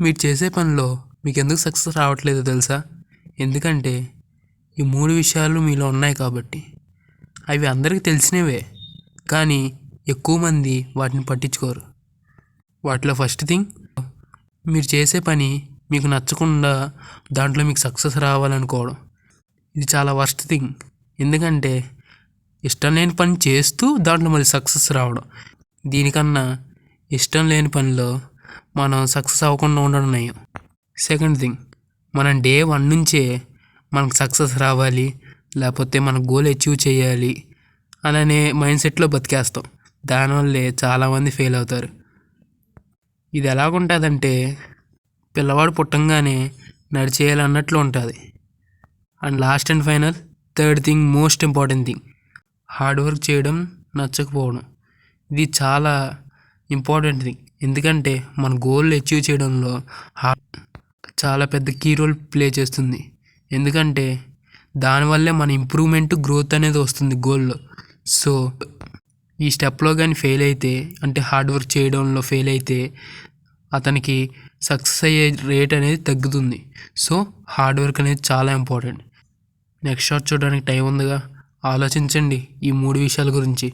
మీరు చేసే పనిలో మీకు ఎందుకు సక్సెస్ రావట్లేదో తెలుసా? ఎందుకంటే ఈ 3 విషయాలు మీలో ఉన్నాయి కాబట్టి. అవి అందరికీ తెలిసినవే, కానీ ఎక్కువ మంది వాటిని పట్టించుకోరు. వాటిలో ఫస్ట్ థింగ్, మీరు చేసే పని మీకు నచ్చకుండా దాంట్లో మీకు సక్సెస్ రావాలనుకోవడం. ఇది చాలా వర్స్ట్ థింగ్. ఎందుకంటే ఇష్టం లేని పని చేస్తూ దాంట్లో మళ్ళీ సక్సెస్ రావడం, దీనికన్నా ఇష్టం లేని పనిలో మనం సక్సెస్ అవ్వకుండా ఉండడం నయం. సెకండ్ థింగ్, మనం డే 1 నుంచే మనకు సక్సెస్ రావాలి, లేకపోతే మన గోల్ అచీవ్ చేయాలి అనే మైండ్ సెట్లో బతికేస్తాం. దానివల్లే చాలామంది ఫెయిల్ అవుతారు. ఇది ఎలాగుంటుందంటే, పిల్లవాడు పుట్టంగానే నడిచేయాలి అన్నట్లు ఉంటుంది. And last and final, third thing, most important thing, hard work చేయడం నచ్చకపోవడం. ఇది చాలా ఇంపార్టెంట్ థింగ్. ఎందుకంటే మన గోల్ అచీవ్ చేయడంలో చాలా పెద్ద కీ రోల్ ప్లే చేస్తుంది. ఎందుకంటే దానివల్లే మన ఇంప్రూవ్మెంట్, గ్రోత్ అనేది వస్తుంది గోల్లో. సో ఈ స్టెప్లో కానీ ఫెయిల్ అయితే, అంటే హార్డ్ వర్క్ చేయడంలో ఫెయిల్ అయితే, అతనికి సక్సెస్ అయ్యే రేట్ అనేది తగ్గుతుంది. సో హార్డ్ వర్క్ అనేది చాలా ఇంపార్టెంట్. నెక్స్ట్ షాట్ చూడడానికి టైం ఉందిగా, ఆలోచించండి ఈ 3 విషయాల గురించి.